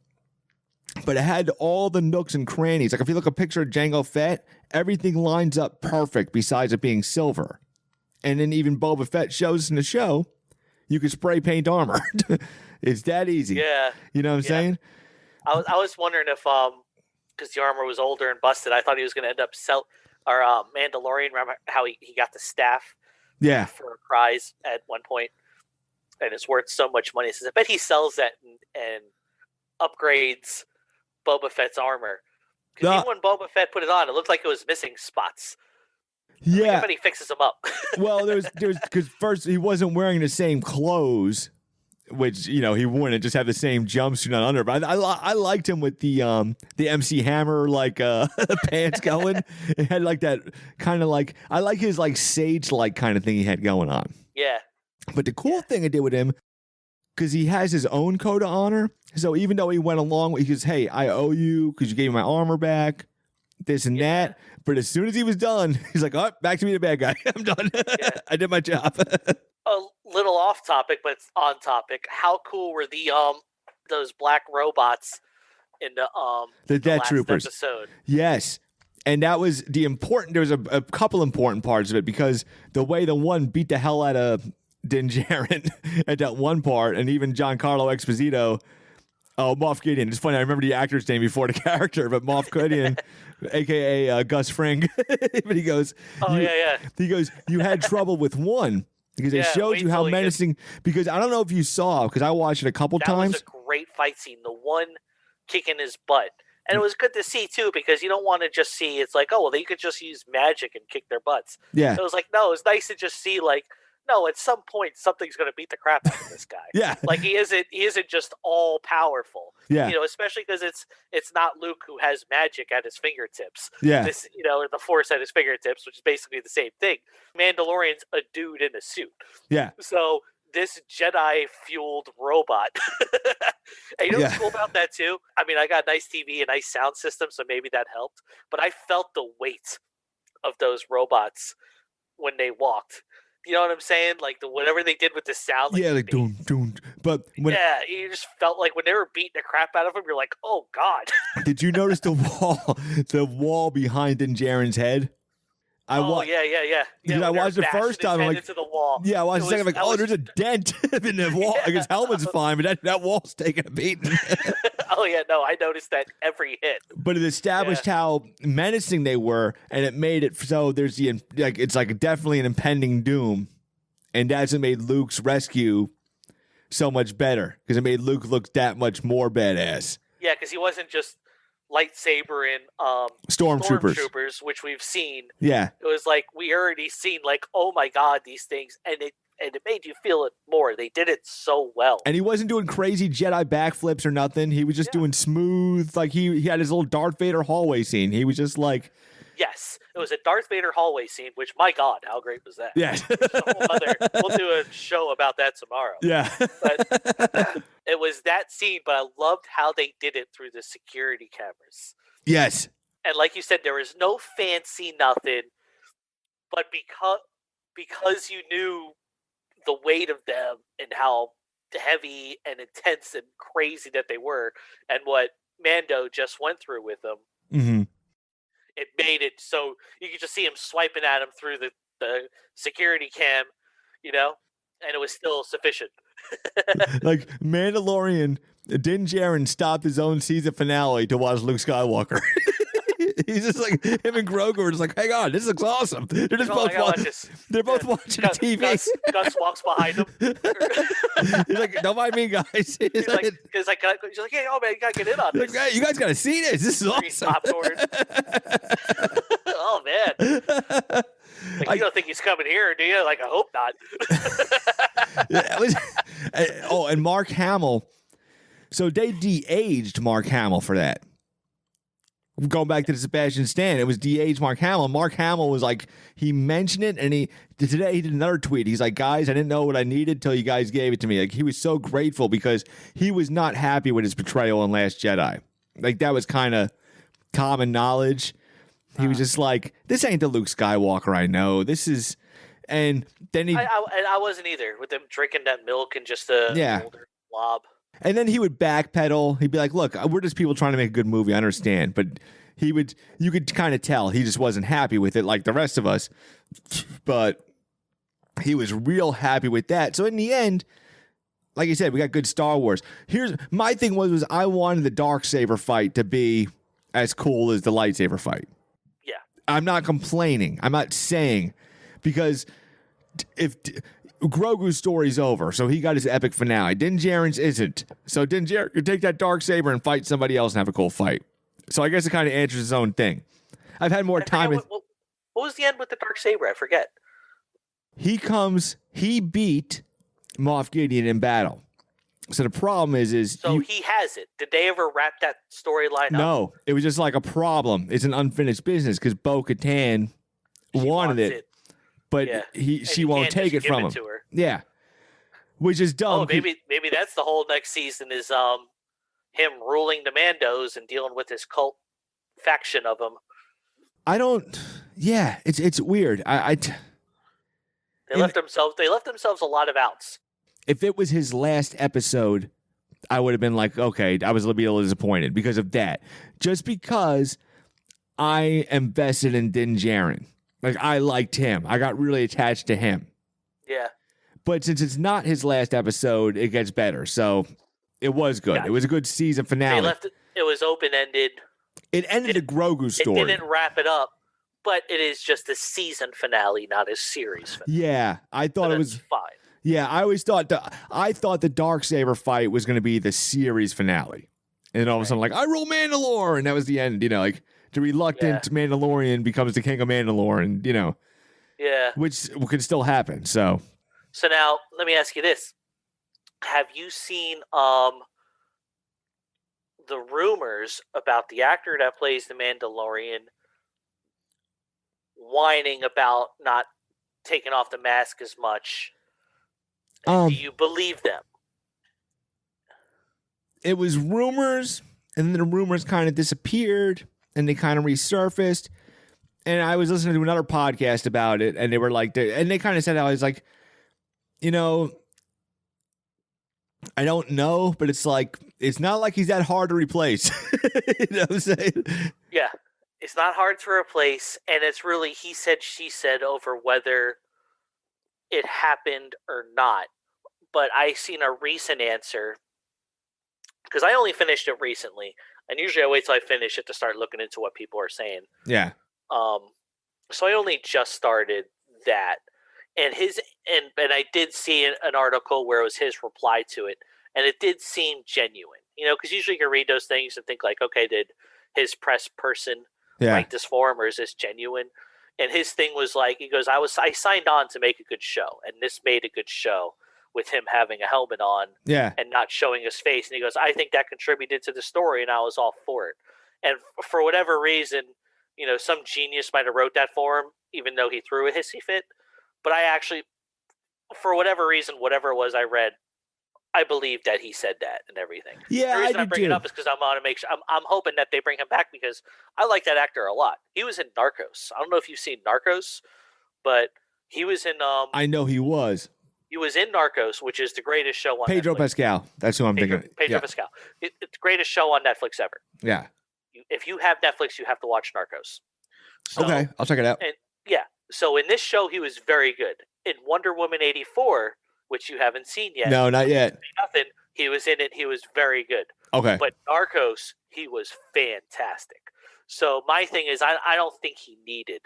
But it had all the nooks and crannies. Like if you look at a picture of Jango Fett, everything lines up perfect besides it being silver. And then even Boba Fett shows in the show, you can spray paint armor. It's that easy. Yeah. You know what I'm saying? I was wondering if because the armor was older and busted, I thought he was going to end up Mandalorian. Remember how he got the staff? Yeah. For a prize at one point, and it's worth so much money. He says, I bet he sells that and upgrades Boba Fett's armor, because even when Boba Fett put it on, it looked like it was missing spots. Yeah, like, I bet he fixes them up. Well, there's because first he wasn't wearing the same clothes, which he wouldn't just have the same jumpsuit on under. But I liked him with the MC Hammer like pants going. It had like that kind of like, I like his like sage like kind of thing he had going on. Yeah. But the cool thing I did with him, because he has his own code of honor. So even though he went along, he goes, hey, I owe you because you gave me my armor back, this and that. But as soon as he was done, he's like, oh, back to me the bad guy. I'm done. I did my job. A little off topic, but it's on topic. How cool were those black robots in the Death Troopers episode? Yes. And that was there was a couple important parts of it, because the way the one beat the hell out of Din Djarin at that one part, and even Giancarlo Esposito, Moff Gideon. It's funny, I remember the actor's name before the character, but Moff Gideon, a.k.a. Gus Fring. But he goes, he goes, you had trouble with one, because they showed you how menacing, because I don't know if you saw, because I watched it a couple times. That was a great fight scene, the one kicking his butt. And it was good to see, too, because you don't want to just see, it's like, oh, well, they could just use magic and kick their butts. Yeah. So it was like, no, it's nice to just see, like, no, at some point something's going to beat the crap out of this guy. Yeah, like he isn't just all powerful. Yeah, especially because it's not Luke who has magic at his fingertips. Yeah, or the Force at his fingertips, which is basically the same thing. Mandalorian's a dude in a suit. Yeah, so this Jedi fueled robot. And what's cool about that too? I mean, I got nice TV and nice sound system, so maybe that helped. But I felt the weight of those robots when they walked. You know what I'm saying? Like whatever they did with the sound. Like like doom, doom. But you just felt like when they were beating the crap out of him, you're like, oh God. Did you notice the wall behind Din Djarin's head? Yeah. I watched the first time. I'm like, into the wall. Yeah, I watched the second. I'm like, there's a dent in the wall. Like his helmet's fine, but that wall's taking a beating. Oh yeah, no, I noticed that every hit. But it established how menacing they were, and it made it so there's it's like definitely an impending doom, and that's what made Luke's rescue so much better, because it made Luke look that much more badass. Yeah, because he wasn't just lightsaber and stormtroopers, which we've seen. Yeah, it was like we already seen like, oh my God, these things, and it made you feel it more. They did it so well. And he wasn't doing crazy Jedi backflips or nothing. He was just doing smooth, like he had his little Darth Vader hallway scene. He was just like, yes, it was a Darth Vader hallway scene, which, my God, how great was that? Yeah. We'll do a show about that tomorrow. Yeah. But it was that scene, but I loved how they did it through the security cameras. Yes. And like you said, there was no fancy nothing, but because you knew the weight of them and how heavy and intense and crazy that they were, and what Mando just went through with them, it made it so you could just see him swiping at him through the security cam, and it was still sufficient. Like Mandalorian Din Djarin stopped his own season finale to watch Luke Skywalker. He's just like, him and Grogu are just like, hang on, this looks awesome. They're just both watching. They're both watching TV. Gus walks behind him. He's like, don't mind me, guys. He's like, hey, oh man, you gotta get in on this. Like, hey, you guys gotta see this. This is awesome. Oh man. Like, you don't think he's coming here, do you? Like, I hope not. And Mark Hamill. So they de-aged Mark Hamill for that. Going back to the Sebastian Stan, it was de-aged Mark Hamill. Mark Hamill was like, he mentioned it, and today he did another tweet. He's like, guys, I didn't know what I needed till you guys gave it to me. Like, he was so grateful because he was not happy with his portrayal in Last Jedi. Like, that was kind of common knowledge. He was just like, this ain't the Luke Skywalker I know. This is, and then he... I wasn't either, with them drinking that milk and just a older blob. And then he would backpedal. He'd be like, look, we're just people trying to make a good movie. I understand. But you could kind of tell he just wasn't happy with it like the rest of us. But he was real happy with that. So in the end, like I said, we got good Star Wars. Here's my thing was I wanted the Darksaber fight to be as cool as the lightsaber fight. Yeah. I'm not complaining. I'm not saying because if Grogu's story's over, so he got his epic finale. Din Djarin's isn't. So Din Djarin could take that Darksaber and fight somebody else and have a cool fight. So I guess it kind of answers its own thing. I've had more time. What was the end with the Darksaber? I forget. He beat Moff Gideon in battle. So the problem is so he has it. Did they ever wrap that storyline up? No, it was just like a problem. It's an unfinished business because Bo-Katan wanted it. But she won't take it from him. Yeah, which is dumb. Oh, maybe that's the whole next season is him ruling the Mandos and dealing with his cult faction of them. I don't. Yeah, it's weird. They left themselves a lot of outs. If it was his last episode, I would have been like, okay, I was a little disappointed because of that. Just because I am vested in Din Djarin. Like, I liked him. I got really attached to him. Yeah. But since it's not his last episode, it gets better. So it was good. Yeah. It was a good season finale. They left it was open-ended. It ended the Grogu story. It didn't wrap it up, but it is just a season finale, not a series finale. Yeah. I thought it was fine. Yeah, I always thought the Darksaber fight was going to be the series finale. And all of a sudden, like, I rule Mandalore, and that was the end, like the reluctant Mandalorian becomes the king of Mandalore, and which could still happen. So now let me ask you this: have you seen the rumors about the actor that plays the Mandalorian whining about not taking off the mask as much? Do you believe them? It was rumors, and then the rumors kind of disappeared. And they kind of resurfaced. And I was listening to another podcast about it, and they were like, they kind of said, I was like, I don't know, but it's like, it's not like he's that hard to replace. You know what I'm saying? Yeah. It's not hard to replace, and it's really he said, she said over whether it happened or not. But I seen a recent answer, because I only finished it recently. And usually I wait till I finish it to start looking into what people are saying. Yeah. So I only just started that. And I did see an article where it was his reply to it. And it did seem genuine. Because usually you can read those things and think like, okay, did his press person write this for him, or is this genuine? And his thing was like, he goes, I signed on to make a good show. And this made a good show with him having a helmet on and not showing his face. And he goes, I think that contributed to the story, and I was all for it. And for whatever reason, some genius might have wrote that for him, even though he threw a hissy fit. But I actually, for whatever reason, whatever it was I read, I believe that he said that and everything. Yeah, the reason I bring it up is because I want to make sure I'm hoping that they bring him back, because I like that actor a lot. He was in Narcos. I don't know if you've seen Narcos, but he was in. I know he was. He was in Narcos, which is the greatest show on Pedro Netflix. Pascal. That's who I'm thinking. Pedro Pascal. It's the greatest show on Netflix ever. Yeah. If you have Netflix, you have to watch Narcos. So, okay, I'll check it out. And so in this show, he was very good. In Wonder Woman 84, which you haven't seen yet. No, not yet. Nothing. He was in it. He was very good. Okay. But Narcos, he was fantastic. So my thing is, I don't think he needed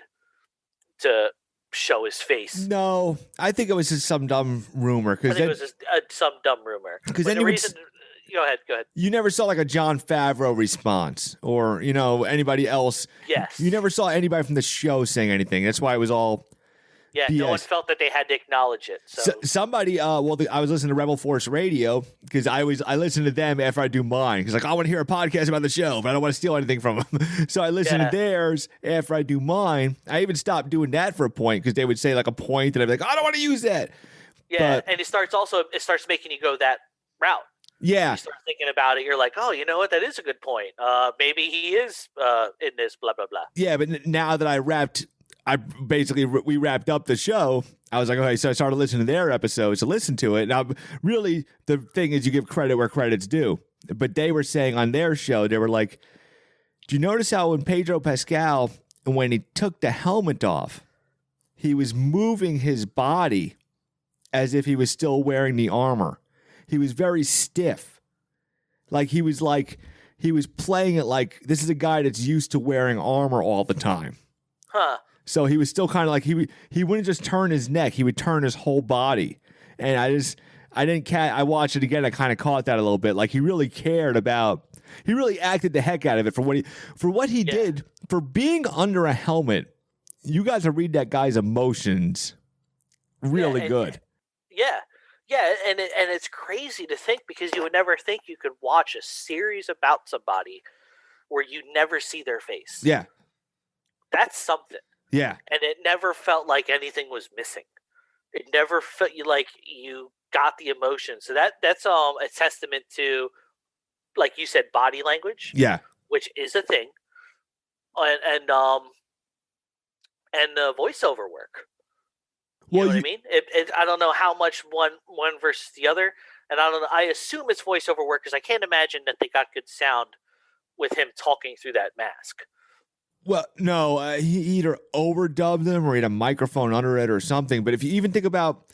to show his face. No, I think it was just some dumb rumor. I think it was just, some dumb rumor. Because then go ahead. You never saw like a Jon Favreau response or, anybody else. Yes. You never saw anybody from the show saying anything. That's why it was all Yeah, BS. No one felt that they had to acknowledge it. So somebody, I was listening to Rebel Force Radio because I listen to them after I do mine because I want to hear a podcast about the show, but I don't want to steal anything from them. So I listen to theirs after I do mine. I even stopped doing that for a point because they would say like a point and I'd be like, I don't want to use that. Yeah, and it starts making you go that route. Yeah. You start thinking about it. You're like, oh, you know what? That is a good point. Maybe he is in this, blah, blah, blah. Yeah, but now that we wrapped up the show, I was like, okay, so I started listening to their episodes to listen to it. Now, really, the thing is you give credit where credit's due. But they were saying on their show, they were like, do you notice how when Pedro Pascal, when he took the helmet off, he was moving his body as if he was still wearing the armor. He was very stiff. He was playing it like this is a guy that's used to wearing armor all the time. Huh. So he was still kind of like he wouldn't just turn his neck; he would turn his whole body. And I watched it again. I kind of caught that a little bit. Like he really cared about. He really acted the heck out of it for what he did for being under a helmet. You guys will read that guy's emotions really good. Yeah. Yeah, and it's crazy to think because you would never think you could watch a series about somebody where you never see their face. Yeah. That's something. Yeah. And it never felt like anything was missing. It never felt like you got the emotion. So that's a testament to, like you said, body language. Yeah. Which is a thing. And the voiceover work. You know what I mean? I don't know how much one versus the other, and I don't know. I assume it's voiceover work because I can't imagine that they got good sound with him talking through that mask. Well, no, he either overdubbed them or he had a microphone under it or something. But if you even think about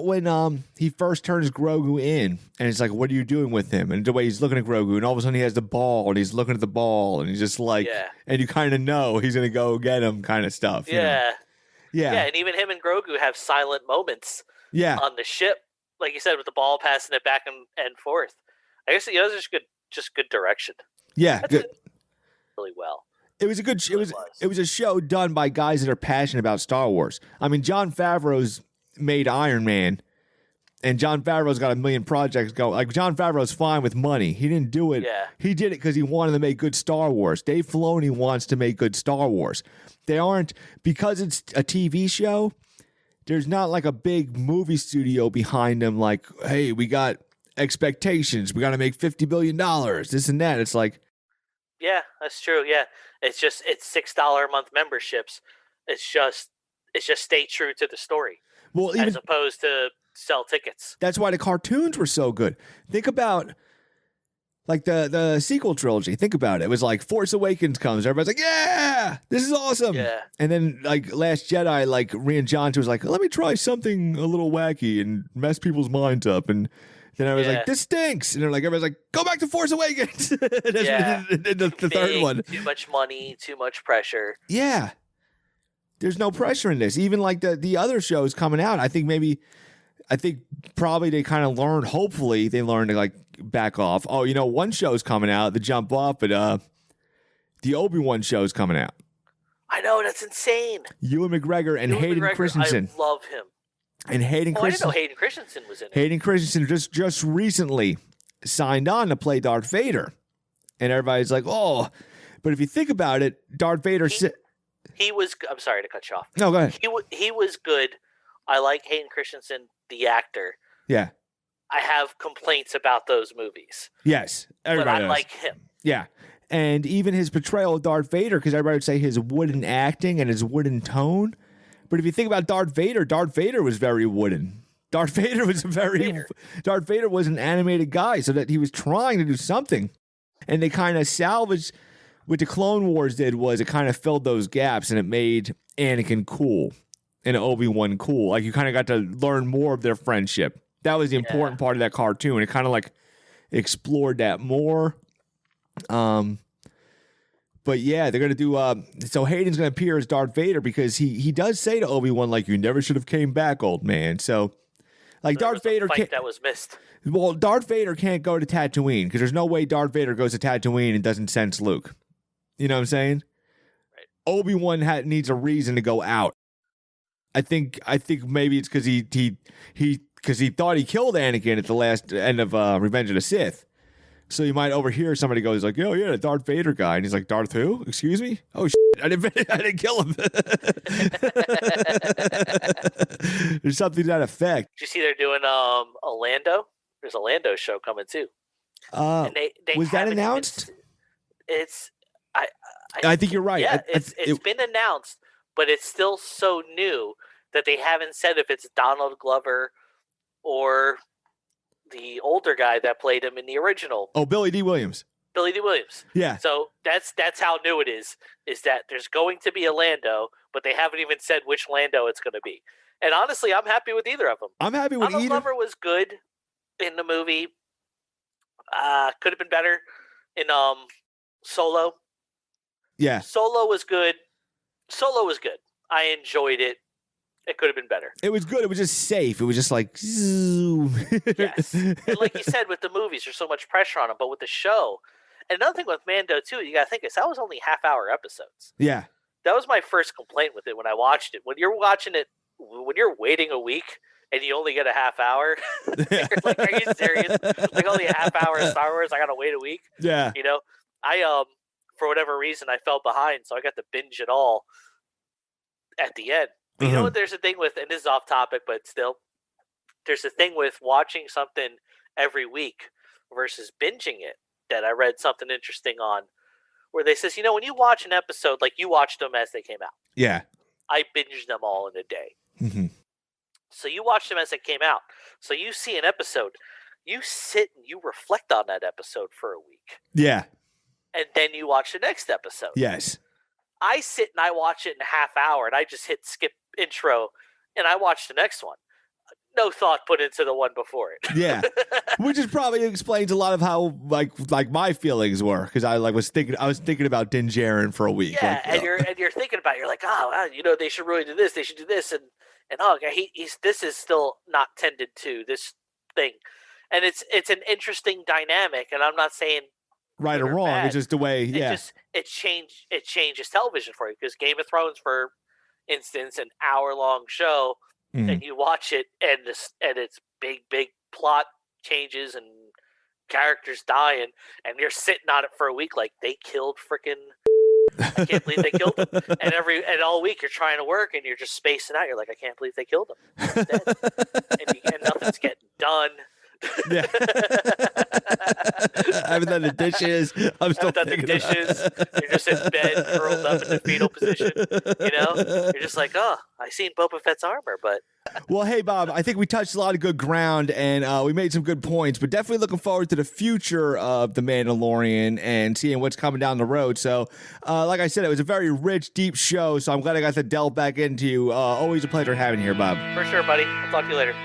when he first turns Grogu in, and it's like, what are you doing with him? And the way he's looking at Grogu, and all of a sudden he has the ball, and he's looking at the ball, and he's just like, and you kind of know he's gonna go get him, kind of stuff. Yeah. You know? Yeah. Yeah, and even him and Grogu have silent moments on the ship, like you said, with the ball passing it back and forth. I guess those are just good direction. Yeah, That's good. Really well. It was a good. It was a show done by guys that are passionate about Star Wars. I mean, Jon Favreau's made Iron Man, and Jon Favreau's got a million projects going. Like Jon Favreau's fine with money. He didn't do it. Yeah. He did it because he wanted to make good Star Wars. Dave Filoni wants to make good Star Wars. They aren't, because it's a TV show, there's not like a big movie studio behind them like, hey, we got expectations. We got to make $50 billion, this and that. It's like. Yeah, that's true. Yeah. It's $6 a month memberships. It's just stay true to the story. Well, as opposed to sell tickets. That's why the cartoons were so good. Think about like the sequel trilogy. Think about it. It was like Force Awakens comes. Everybody's like, yeah, this is awesome. Yeah. And then like Last Jedi, like Rian Johnson was like, let me try something a little wacky and mess people's minds up. And then I was like, this stinks. And they're like, everybody's like, go back to Force Awakens. the third one. Too much money, too much pressure. Yeah. There's no pressure in this. Even like the other shows coming out, I think probably they kind of learned, hopefully they learned to like back off. Oh, one show's coming out, the jump off, but the Obi-Wan show's coming out. I know, that's insane. Ewan McGregor and Hayden Christensen. I love him. And Hayden Christensen. I didn't know Hayden Christensen was in it. Hayden Christensen just recently signed on to play Darth Vader. And everybody's like, oh, but if you think about it, Darth Vader... He was. I'm sorry to cut you off. No, go ahead. He was good. I like Hayden Christensen, the actor. Yeah. I have complaints about those movies. Yes, everybody but I like him. Yeah, and even his portrayal of Darth Vader, because everybody would say his wooden acting and his wooden tone. But if you think about Darth Vader was very wooden. Darth Vader was an animated guy, so that he was trying to do something, and they kind of salvaged. What the Clone Wars did was it kind of filled those gaps, and it made Anakin cool and Obi-Wan cool. Like you kind of got to learn more of their friendship. That was the important part of that cartoon. It kind of like explored that more. But yeah, they're gonna do. So Hayden's gonna appear as Darth Vader because he does say to Obi-Wan like, "You never should have came back, old man." So like Darth Vader can't. That was missed. Well, Darth Vader can't go to Tatooine because there's no way Darth Vader goes to Tatooine and doesn't sense Luke. You know what I'm saying? Right. Obi-Wan needs a reason to go out. I think maybe it's because he thought he killed Anakin at the last end of Revenge of the Sith. So you might overhear somebody goes like, "Oh yeah, the Darth Vader guy," and he's like, "Darth who? Excuse me? Oh shit, I didn't kill him." There's something to that effect. Did you see they're doing a Lando? There's a Lando show coming too. And they was that announced? I think you're right. Yeah, it's been announced, but it's still so new that they haven't said if it's Donald Glover or the older guy that played him in the original. Oh, Billy D. Williams. Billy D. Williams. Yeah. So that's how new it is that there's going to be a Lando, but they haven't even said which Lando it's going to be. And honestly, I'm happy with either of them. I'm happy with Donald Glover was good in the movie. Could have been better in Solo. Yeah. Solo was good. I enjoyed it. It could have been better. It was good. It was just safe. It was just like, zoom. Yes. And like you said, with the movies, there's so much pressure on them. But with the show, and another thing with Mando, too, you got to think is that was only half-hour episodes. Yeah. That was my first complaint with it when I watched it. When you're watching it, when you're waiting a week and you only get a half hour, you're like, are you serious? Like only a half hour of Star Wars, I got to wait a week? Yeah. You know, I, for whatever reason, I fell behind, so I got to binge it all at the end. But you know what? There's a thing with, and this is off topic, but still, there's a thing with watching something every week versus binging it that I read something interesting on, where they says, when you watch an episode, like you watched them as they came out. Yeah. I binged them all in a day. Mm-hmm. So you watch them as they came out. So you see an episode, you sit and you reflect on that episode for a week. Yeah. And then you watch the next episode. Yes. I sit and I watch it in a half hour and I just hit skip intro and I watch the next one. No thought put into the one before it. Yeah. Which is probably explains a lot of how like my feelings were, because I was thinking about Din Djarin for a week. Yeah, and you're thinking about it, you're like, they should really do this, they should do this, and this is still not tended to, this thing. And it's an interesting dynamic, and I'm not saying right or wrong, bad. It's just the way, yeah. It changes television for you, because Game of Thrones, for instance, an hour-long show, and you watch it, and it's big plot changes and characters dying, and you're sitting on it for a week like they killed freaking. I can't believe they killed him. And all week you're trying to work and you're just spacing out. You're like, I can't believe they killed him. He's dead. and nothing's getting done. Yeah. I haven't done the dishes. I'm still done the dishes. You're just in bed, curled up in the fetal position. You're just like, I seen Boba Fett's armor, but. Well, hey, Bob, I think we touched a lot of good ground and we made some good points, but definitely looking forward to the future of The Mandalorian and seeing what's coming down the road. So, like I said, it was a very rich, deep show, so I'm glad I got to delve back into you. Always a pleasure having you here, Bob. For sure, buddy. I'll talk to you later.